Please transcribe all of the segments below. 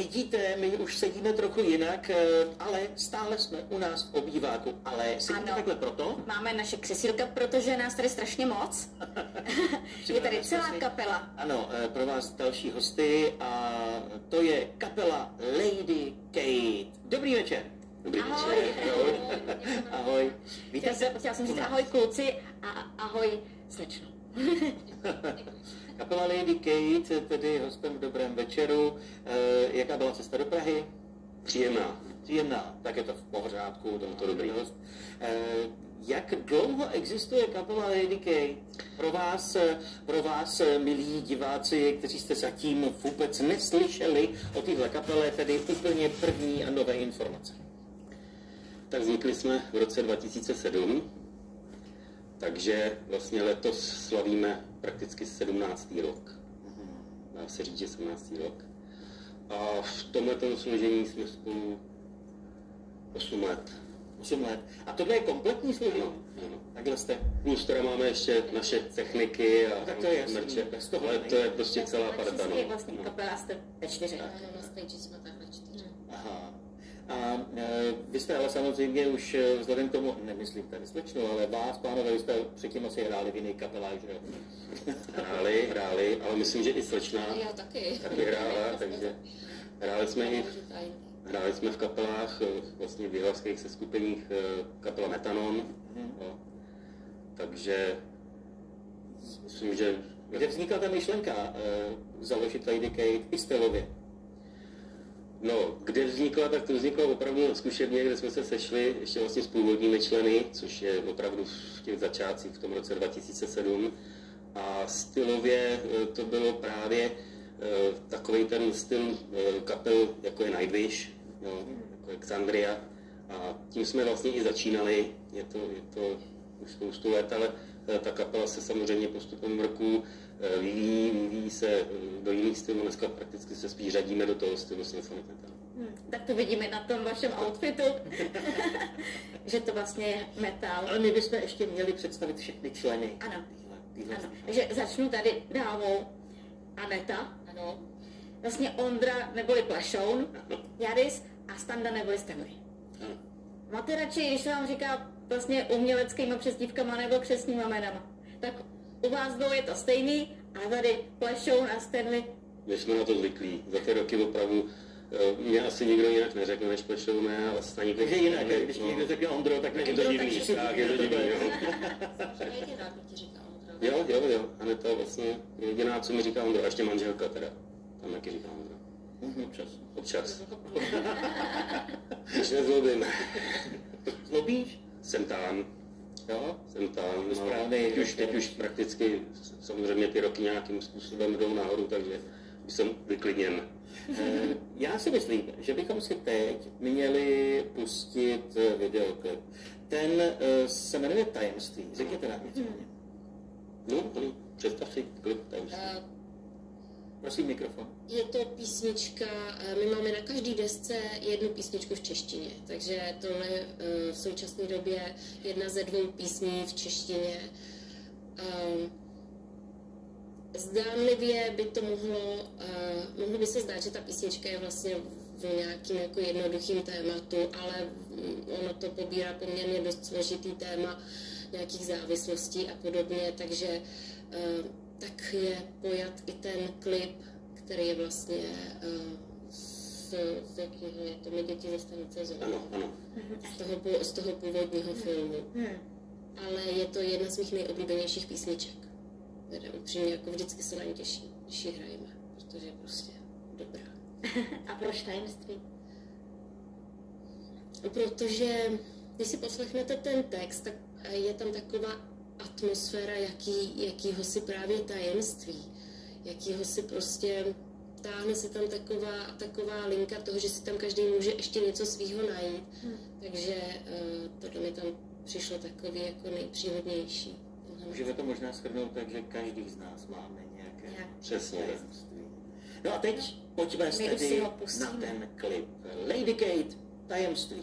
Vidíte, my už sedíme trochu jinak, ale stále jsme u nás v obýváku. Ale sedíme takhle proto? Máme naše křesílka, protože nás tady strašně moc. Je tady celá kapela. Ano, pro vás další hosty a to je kapela Lady Kate. Dobrý večer. Dobrý Ahoj. večer. Ahoj. Chtěla jsem říct ahoj kluci a ahoj slečno. Kapela Lady Kate, tedy hostem v dobrém večeru. Jaká byla cesta do Prahy? Příjemná. Příjemná, tak je to v pořádku, to dobrý. Host. Jak dlouho existuje kapela Lady Kate? Pro vás, milí diváci, kteří jste zatím vůbec neslyšeli o téhle kapele, tedy úplně první a nové informace. Tak vznikli jsme v roce 2007, takže vlastně letos slavíme prakticky 17. rok. Dá se říct, že 17. rok. A v tomhletom složení jsme spolu 8 let. 8 let. A tohle je kompletní složení? Ano. Takhle jste. Plus teda máme ještě naše techniky a tak to je jasný, merče, bez toho ale to je prostě celá parta. Je vlastně kapela, jste ve 4. Ano, na stage jsme takhle 4. Aha. A vy jste ale samozřejmě už vzhledem k tomu, nemyslím tady slečnu, ale vás, pánové, vy jste předtím asi hráli v jiných kapelách, že jo? Hráli, ale myslím, že i slečna Já taky. hrála, takže hráli jsme v kapelách, vlastně v jihlavských seskupeních kapela Metanon, takže myslím, že... Kde vznikla ta myšlenka založit Lady Kate i stylově? No, kde vznikla, tak to vzniklo opravdu na zkušebně, kde jsme se sešli ještě vlastně s původními členy, což je opravdu v těch začátcích v tom roce 2007. A stylově to bylo právě takový ten styl kapel, jako je Nightwish, jo, jako je Xandria. A tím jsme vlastně i začínali, je to už spoustu let, ale ta kapela se samozřejmě postupem roku vyvíjí se do jiných stylů, dneska prakticky se spíš řadíme do toho stylu symphonic metal. Tak to vidíme na tom vašem outfitu, že to vlastně je metal. Ale my bychom ještě měli představit všechny členy. Ano. Takže začnu tady dámou Aneta. Ano. Vlastně Ondra neboli Plašoun, Jadis a Standa neboli Stanley. Máte radši, když se vám říká vlastně uměleckýma přezdívkama nebo křestníma jménama, tak u vás dvou je to stejný a tady Plašoun a Stanley. My jsme na to zvyklí. Za ty roky opravdu mě asi nikdo jinak neřekne než Plašoun, ale Staník. Takže jinak, když někdo řekne Ondro, tak je to divný. Tak je to divný, jo. Jediná, kdo ti říká Ondra. Jo. Aneta vlastně je jediná, co mi říká Ondro. A ještě manželka teda. Tam taky říká Ondro. Občas. Když nezlobím. Zlobíš? Jsem tam. Jo? Jsem tam. No, Správný. teď už prakticky samozřejmě ty roky nějakým způsobem jdou nahoru, takže už jsem vyklidněn. Já si myslím, že bychom si teď měli pustit videoklip. Ten se jmenuje Tajemství. Řekněte nám něco. No, představ si klip Tajemství. Prosím, mikrofon. Je to písnička, my máme na každý desce jednu písničku v češtině, takže tohle je v současné době jedna ze 2 písní v češtině. Zdánlivě by to mohlo by se zdát, že ta písnička je vlastně v nějakým jako jednoduchým tématu, ale ono to pobírá poměrně dost složitý téma nějakých závislostí a podobně, takže tak je pojat i ten klip, který je vlastně z jakého je to My děti ze stanice Zoo. Ano. Z toho původního filmu. Ale je to jedna z mých nejoblíbenějších písniček. Teda upřímně, jako vždycky se na ní těším, když ji hrajeme, protože je prostě dobrá. A proč Tajemství? Protože když si poslechnete ten text, tak je tam taková atmosféra jakýho si právě tajemství, jakýho si prostě táhne se tam taková linka toho, že si tam každý může ještě něco svýho najít. Takže tohle mi tam přišlo takový jako nejpříhodnější. Můžeme to možná shrnout tak, že každý z nás máme nějaké Přesně. tajemství. No a teď pojďme tedy na ten klip. Lady Kate, Tajemství.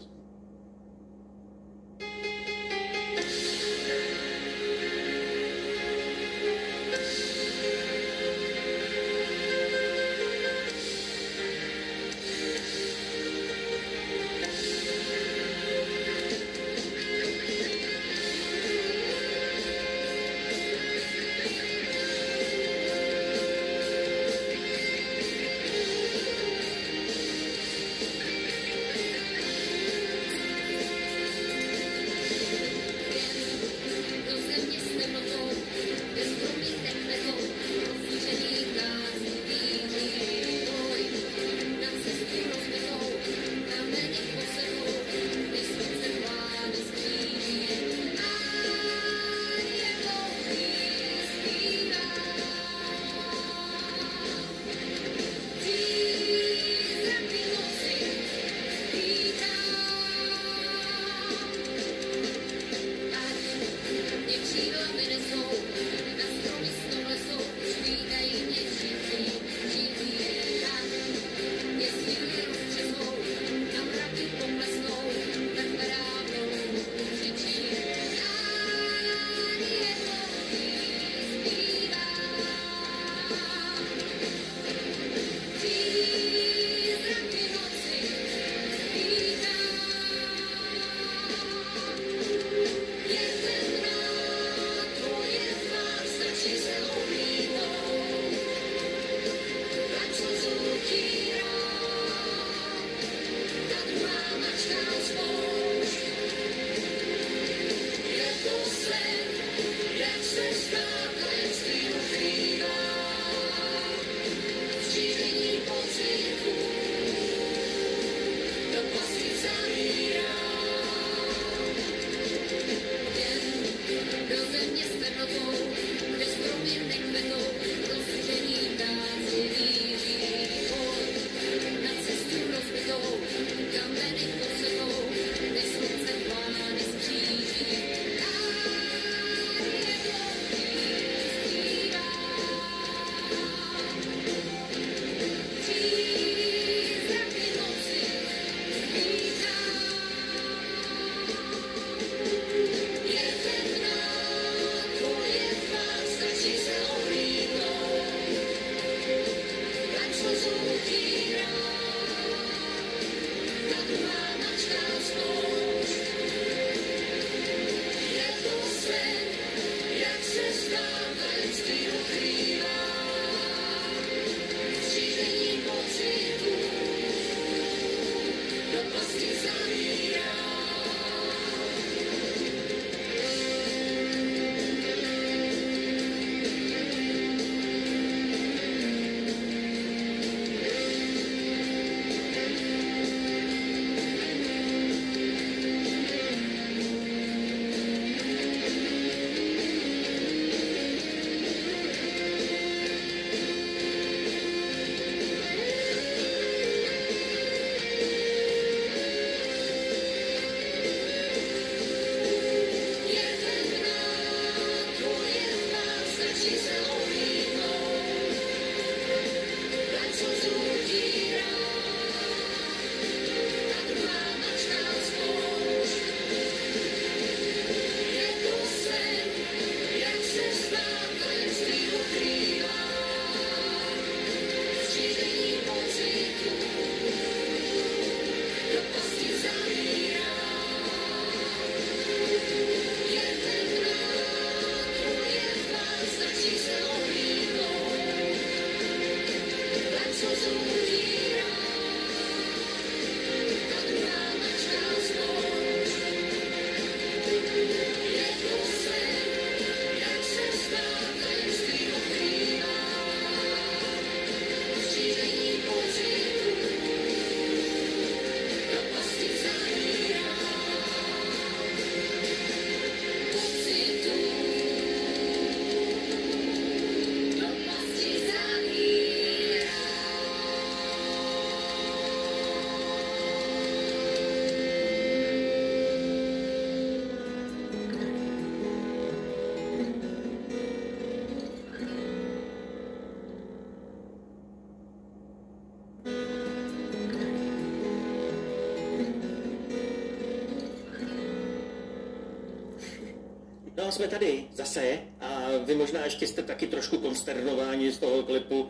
jsme tady zase a vy možná ještě jste taky trošku konsternováni z toho klipu,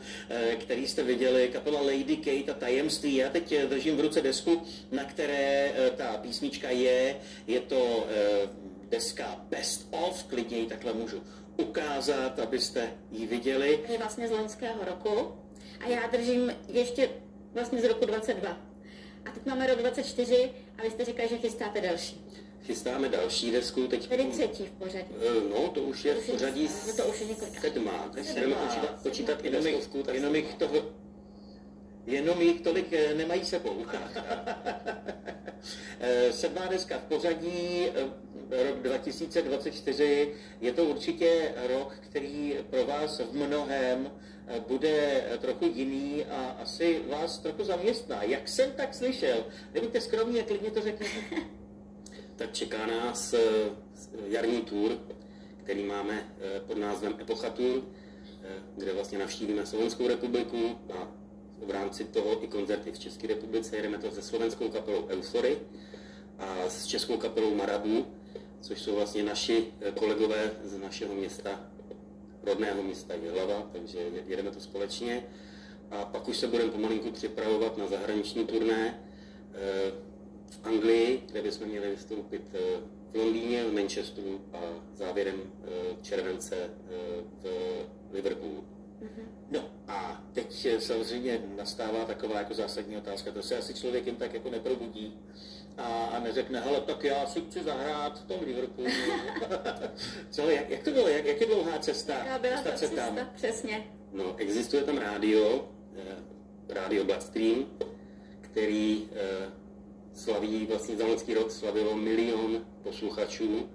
který jste viděli, kapela Lady Kate a Tajemství. Já teď držím v ruce desku, na které ta písnička je to deska Best of, klidně ji takhle můžu ukázat, abyste ji viděli. Je vlastně z loňského roku a já držím ještě vlastně z roku 22. A teď máme rok 24 a vy jste říkali, že chystáte další. Chystáme další desku. Teď... Tedy třetí v pořadí. No, to už je v pořadí sedmá. Budeme počítat i deskovku. Jenom jich tolik nemají sebou. Sedmá deska v pořadí, rok 2024. Je to určitě rok, který pro vás v mnohém bude trochu jiný a asi vás trochu zaměstná. Jak jsem tak slyšel? Nebuďte skromní a klidně to řekněte. Tak čeká nás jarní tour, který máme pod názvem Epocha Tour, kde vlastně navštívíme Slovenskou republiku a v rámci toho i koncerty v České republice. Jedeme to se slovenskou kapelou Eufory a s českou kapelou Marabu, což jsou vlastně naši kolegové z našeho města, rodného města Jihlava, takže jedeme to společně. A pak už se budeme pomalinku připravovat na zahraniční turné v Anglii, kde bychom měli vystoupit v Londýně, v Manchesteru a závěrem července v Liverpoolu. No a teď samozřejmě nastává taková jako zásadní otázka, to se asi člověk jen tak jako neprobudí a neřekne, hele, tak já si chci zahrát v tom Liverpoolu. Co, jak to bylo, jak je dlouhá cesta? Jaká byla ta cesta, přesně. No, existuje tam rádio Bloodstream, který slaví, vlastně za loňský rok slavilo 1 milion posluchačů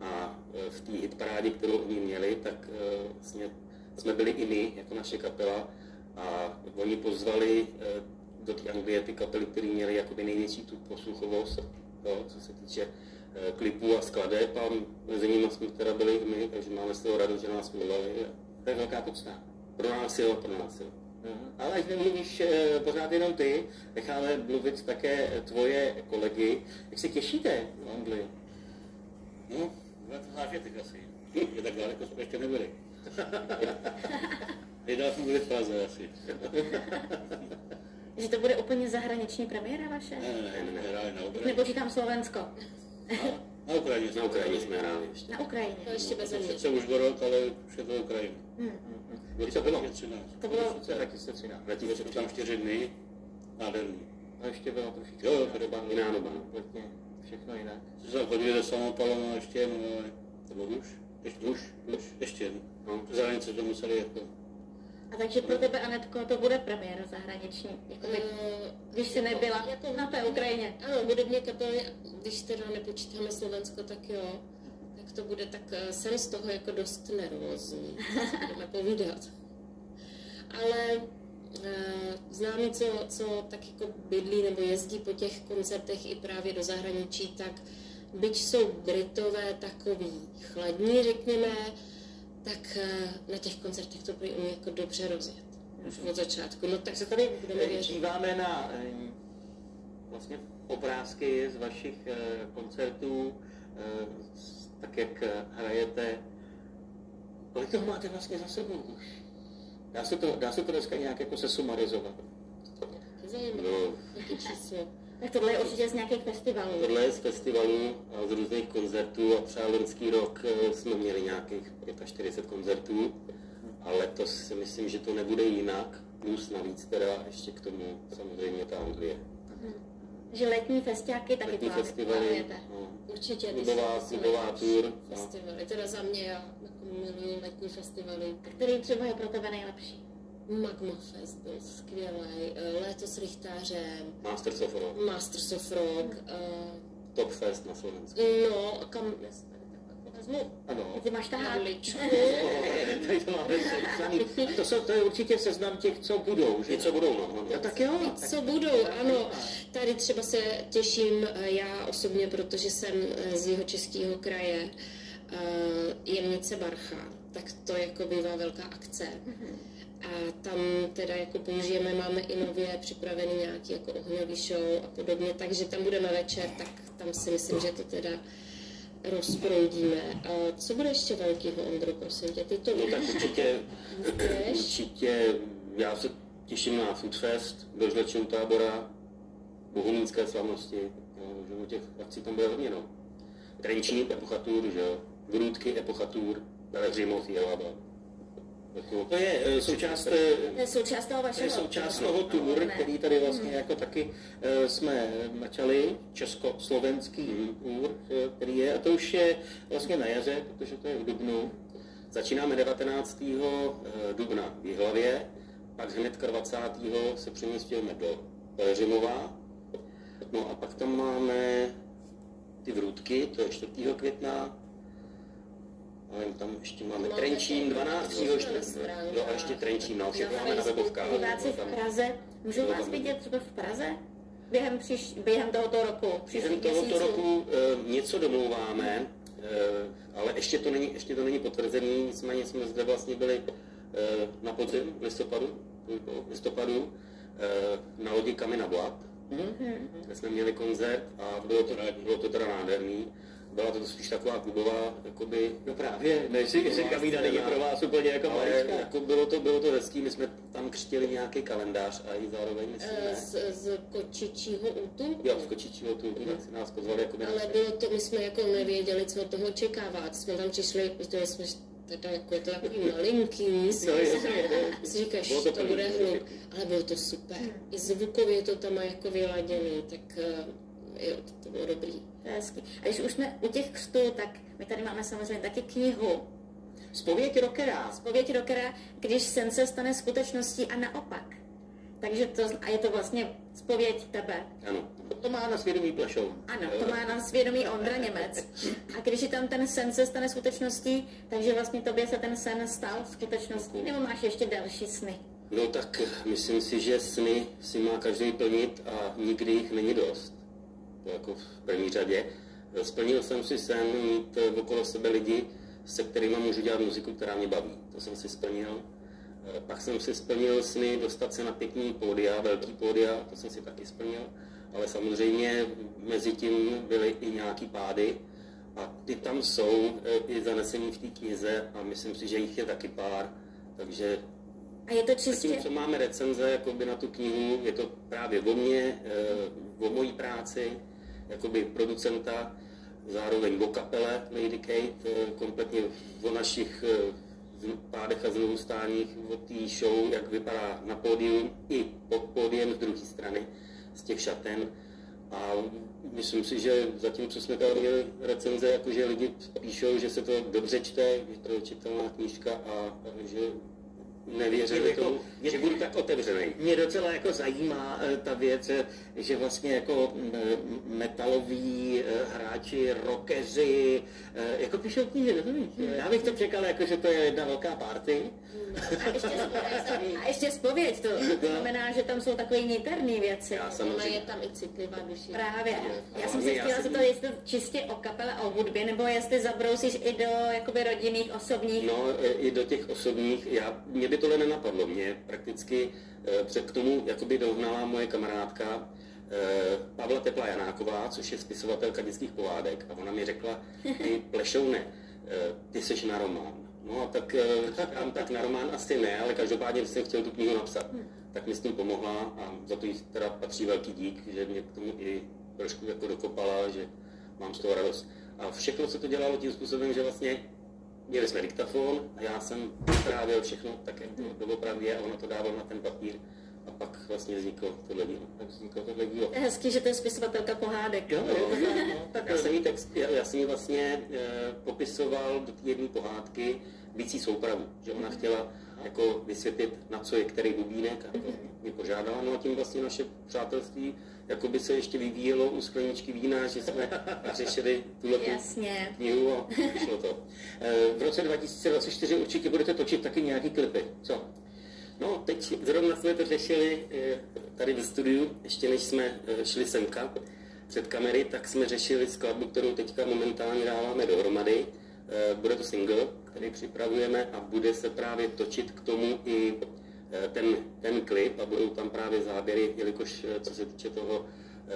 a v té hitparádě, kterou oni měli, tak vlastně jsme byli i my, jako naše kapela, a oni pozvali do té Anglie ty kapely, které měly jakoby největší tu posluchovost, co se týče klipů a skladeb, a mezi nimi jsme teda byli my, takže máme z toho radost, že nás milovali. To je velká podsta. Pro nás jo. Ale až nemluvíš pořád jenom ty, necháme mluvit také tvoje kolegy. Jak se těšíte v Anglii? No, bude to zážitek asi. Je tak daleko jsme ještě nebyli. Nejdál jsme byli v Praze asi. Že to bude úplně zahraniční premiéra vaše? Ne, hráli na Ukrajině. Nepočítám Slovensko. Na Ukrajině. Na Ukrajině jsme hráli ještě. Na Ukrajině. To ještě bez mě. Sice už rok, ale už je to Ukrajina. Kdy to bylo? 2013. To bylo 2013. Bylo tam 4 dny. Nádherný. A ještě bylo trošičku Jo, to doba jiná doba. Kompletně všechno jinak. Jsme tam chodili do Samopalom a ještě jednou, ale to bylo ještě jednou. No, přes hranice to museli jako... A takže pro tebe, Anetko, to bude premiéra zahraniční, jakoby, když jsi nebyla na té Ukrajině. Ano, hudební kapely, když teda nepočítáme Slovensko, tak jo, tak to bude, tak jsem z toho jako dost nervózní, budeme povídat. Ale známí, co tak jako bydlí nebo jezdí po těch koncertech i právě do zahraničí, tak byť jsou Britové takový chladní, řekněme, tak na těch koncertech to prý umí jako dobře rozjet. Už od začátku. No tak se tady budeme věřit. díváme na vlastně obrázky z vašich koncertů, tak jak hrajete. Kolik toho máte vlastně za sebou už? Dá se to dneska nějak jako sesumarizovat? Zajímavé. Jaký číslo? Tak tohle je určitě z nějakých festivalů. Tohle je z festivalů a z různých koncertů a třeba loňský rok jsme měli nějakých 45 koncertů a letos si myslím, že to nebude jinak, plus navíc teda ještě k tomu samozřejmě ta Anglie. Že letní festiáky taky Letní festivaly, no, Určitě. klubová tour. Festivaly, teda za mě já jako miluji letní festivaly. Který třeba je pro tebe nejlepší? Magma Fest byl skvělý, Léto s Richtářem, Masters of Rock. Masters of Rock, Top Fest na Slovensku. no a kam dnes tady takhle vezmu? Ano. Ty máš tahát. Tady to máme sepsaný. To je určitě seznam těch, co budou, že? Co budou, no. No tak jo. Co budou, ano. Tady třeba se těším já osobně, protože jsem z Jihočeského kraje, Jemnice Barcha, tak to jako bývá velká akce. A tam teda jako použijeme, máme i nově připravený nějaký jako ohňový show a podobně, takže tam budeme večer, tak tam si myslím, že to teda rozproudíme. A co bude ještě velkýho, Ondro, prosím tě? Ty to No tak určitě, já se těším na Food Fest, do Žlečeho Tábora, bohumínské slavnosti, že těch akcí tam bude hodně, no. Trenčín, Epocha Tour, že jo, Grůdky, Epocha Tour, Hřimov, Jelaba. To je součást, toho vašeho. součást toho tour, který tady vlastně jako taky jsme načali, československý tour, který je, a to už je vlastně na jaře, protože to je v dubnu. Začínáme 19. dubna v Jihlavě, pak hnedka 20. se přemístíme do Pelhřimova, no a pak tam máme ty Vrůdky, to je 4. května, tam ještě máme Trenčín 12. Jo, a ještě Trenčín, no, všechno máme na webovkách. Diváci v Praze, můžou vás vidět třeba v Praze? Během tohoto roku, Během tohoto roku něco domlouváme, ale ještě to není potvrzený, nicméně jsme zde vlastně byli na podzim v listopadu na lodi Kamina Blad, kde jsme měli koncert a bylo to teda nádherný. Byla to spíš taková klubová, jakoby... No právě, než si Kamína není pro vás úplně jako malička. Jako bylo to hezký, my jsme tam křtili nějaký kalendář a i zároveň myslíme... Z Kočičího útulku? Jo, z Kočičího útulku, tak si nás pozvali jako... Ale bylo to, my jsme jako nevěděli, co od toho očekávat. Jsme tam přišli, protože jsme teda jako je to takový malinký, si říkáš, to bude hluk, ale bylo to super. I zvukově to tam má jako vyladěný, tak jo, to bylo dobrý. To je hezký. A když už jsme u těch křtů, tak my tady máme samozřejmě taky knihu. Zpověď rockera. Zpověď rockera, když sen se stane skutečností a naopak. Takže a je to vlastně zpověď tebe. Ano. To má na svědomí Plašoun. Ano, to má na svědomí Ondra Němec. A když je tam ten sen se stane skutečností, takže vlastně tobě se ten sen stal skutečností, nebo máš ještě další sny? No tak myslím si, že sny si má každý plnit a nikdy jich není dost. To jako v první řadě. Splnil jsem si sen mít okolo sebe lidi, se kterými můžu dělat muziku, která mě baví. To jsem si splnil. Pak jsem si splnil sny dostat se na pěkný pódia, velký pódia, to jsem si taky splnil. Ale samozřejmě mezi tím byly i nějaký pády a ty tam jsou i zanesený v té knize a myslím si, že jich je taky pár. Takže a je to čistě... Tím, co máme recenze jakoby na tu knihu, je to právě o mně, o mojí práci, jakoby producenta, zároveň o kapele Lady Kate, kompletně o našich pádech a znovustáních, o té show, jak vypadá na pódium i pod pódiem z druhé strany, z těch šaten. A myslím si, že zatím, co jsme tady měli recenze, jakože lidi píšou, že se to dobře čte, že to je čitelná knížka a že nevěřili tomu, že budu tak otevřený. Mě docela jako zajímá ta věc, že vlastně jako metaloví hráči, rockeři, jako píšou knihy, rozumíš? Já bych to čekal, jako, že to je jedna velká party. A ještě zpověď, to znamená, že tam jsou takové niterné věci. Ona je tam i citlivá duši. Právě. Já jsem si chtěla to, jestli čistě o kapele a o hudbě, nebo jestli zabrousíš i do jakoby rodinných, osobních. No, i do těch osobních. Mě by tohle nenapadlo. Mě prakticky k tomu jakoby dohnala moje kamarádka Pavla Teplá Janáková, což je spisovatelka dětských pohádek. A ona mi řekla, ty Plešoune, ty seš na román. No a tak říkám, tak na román asi ne, ale každopádně jsem chtěl tu knihu napsat. Tak mi s tím pomohla a za to jí teda patří velký dík, že mě k tomu i trošku jako dokopala, že mám z toho radost. A všechno se to dělalo tím způsobem, že vlastně měli jsme diktafon a já jsem vyprávěl všechno tak, jak to doopravdy je a ono to dávalo na ten papír. A pak vlastně vzniklo tohle dílo. Je hezký, že to je spisovatelka pohádek. Jo, tak já jsem jí vlastně popisoval do té jedné pohádky bicí soupravu, že ona chtěla jako vysvětlit, na co je který bubínek a to mě požádala. No a tím vlastně naše přátelství jako by se ještě vyvíjelo u skleničky vína, že jsme řešili tuhle knihu a vyšlo to. V roce 2024 určitě budete točit taky nějaký klipy, co? No, teď zrovna jsme to řešili tady ve studiu, ještě než jsme šli semka před kamery, tak jsme řešili skladbu, kterou teďka momentálně dáváme dohromady. Bude to single, který připravujeme a bude se právě točit k tomu i ten klip a budou tam právě záběry, jelikož co se týče toho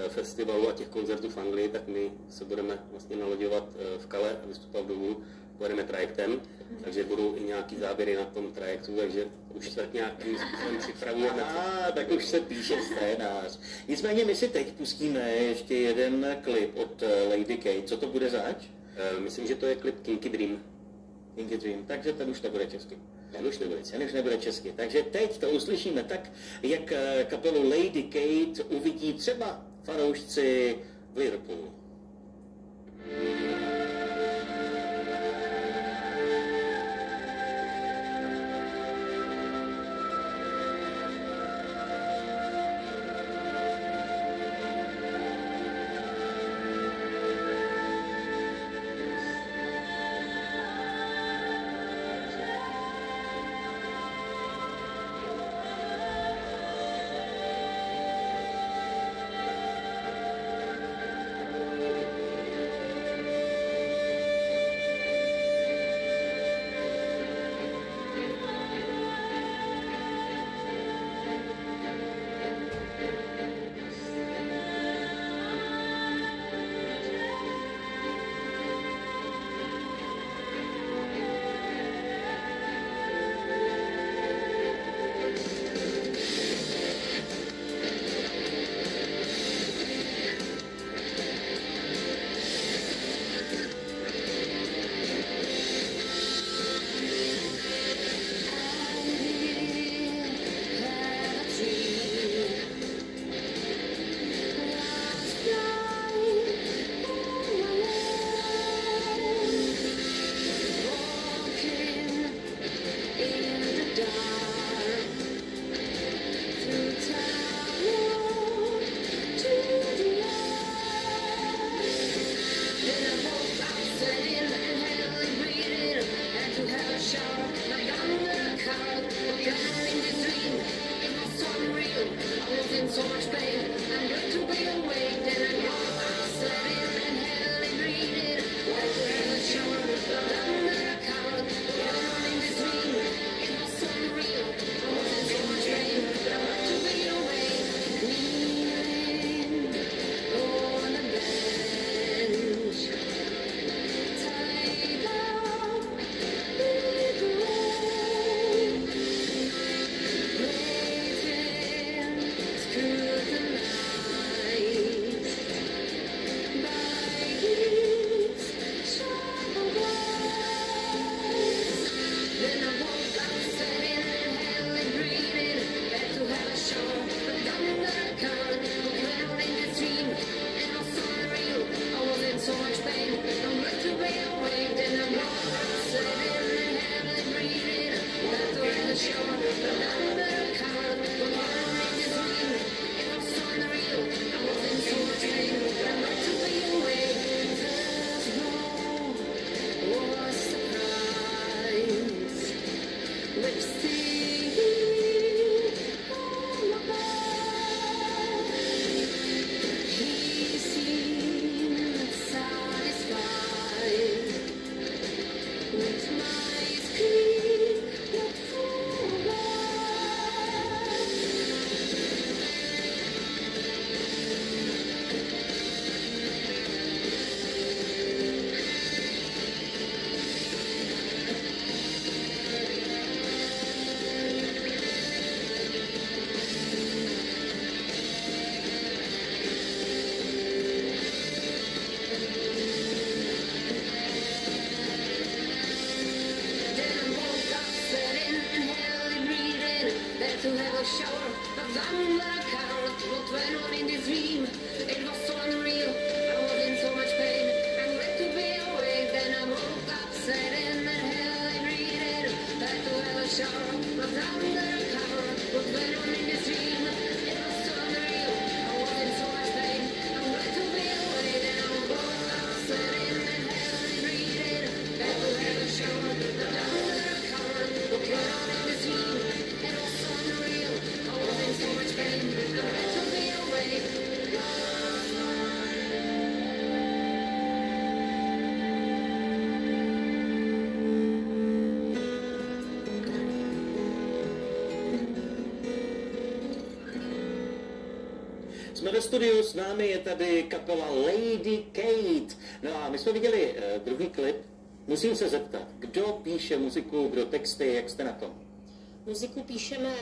festivalů a těch koncertů v Anglii, tak my se budeme vlastně naloďovat v Calais a vystupovat domů. Pojedeme trajektem, takže budou i nějaký záběry na tom trajektu, takže už tak nějakým způsobem připravujeme. Tak už se píše scénář. Nicméně my si teď pustíme ještě jeden klip od Lady Kate. Co to bude zač? Myslím, že to je klip Kinky Dream. Kinky Dream, takže ten už nebude česky. Ten už nebude česky. Takže teď to uslyšíme tak, jak kapelu Lady Kate uvidí třeba fanoušci v Liverpoolu. ve studiu s námi je tady kapela Lady Kate. No a my jsme viděli druhý klip. Musím se zeptat, kdo píše muziku, kdo texty, jak jste na tom? Muziku píšeme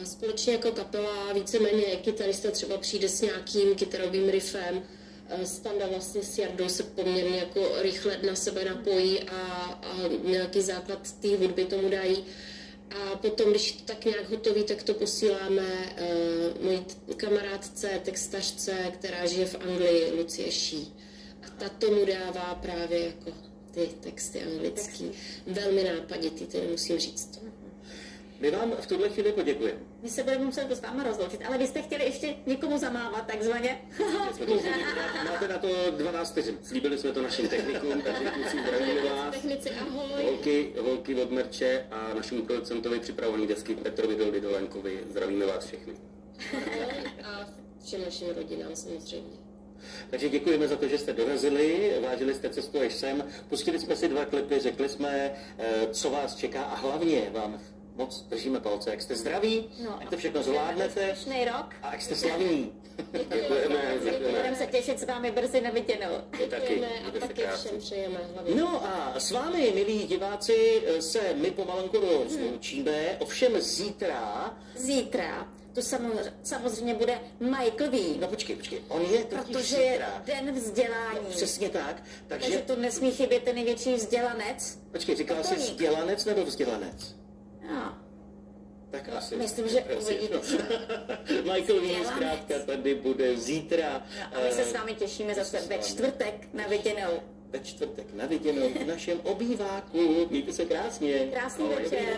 společně jako kapela, víceméně kytarista třeba přijde s nějakým kytarovým riffem, Standa vlastně s Jardou se poměrně jako rychle na sebe napojí a nějaký základ té hudby tomu dají. A potom, když to tak nějak hotový, tak to posíláme mojí kamarádce, textařce, která žije v Anglii, Lucie Ší. A ta tomu dává právě jako ty texty anglický. Velmi nápaditý, to musím říct. My vám v tuhle chvíli poděkujeme. My se budeme muset s váma rozloučit, ale vy jste chtěli ještě někomu zamávat, takzvaně. Máte na to 12 vteřin. Slíbili jsme to našim technikům, takže kluci zdravíme vás. Technici, ahoj. Holky od Merče a našemu producentovi připravovaný desky Petrovi Dolenkovi. Zdravíme vás všechny. Ahoj a všem našim rodinám samozřejmě. Takže děkujeme za to, že jste dorazili, vážili jste cestu až sem, pustili jsme si 2 klipy, řekli jsme, co vás čeká a hlavně vám moc držíme palce, jak jste zdraví, jak to všechno zvládnete rok. a jak jste slavní. Děkujeme. Budeme se těšit s vámi brzy na viděnou. Děkujeme a taky všem přejeme hlavně. No a s vámi, milí diváci, se my pomalanku rozloučíme, ovšem zítra to samozřejmě bude Michael V. No počkej, on je totiž protože je den vzdělání. No, přesně tak. Takže tu nesmí chybět ten největší vzdělanec. Počkej, říkala jsi vzdělanec nebo vzdělanec? No. Tak asi. Myslím, že uvidíte. Michael V. zkrátka tady bude zítra. No, a my se s vámi těšíme zase ve čtvrtek na viděnou. Ve čtvrtek na viděnou v našem obýváku. Mějte se krásně. Krásný večer.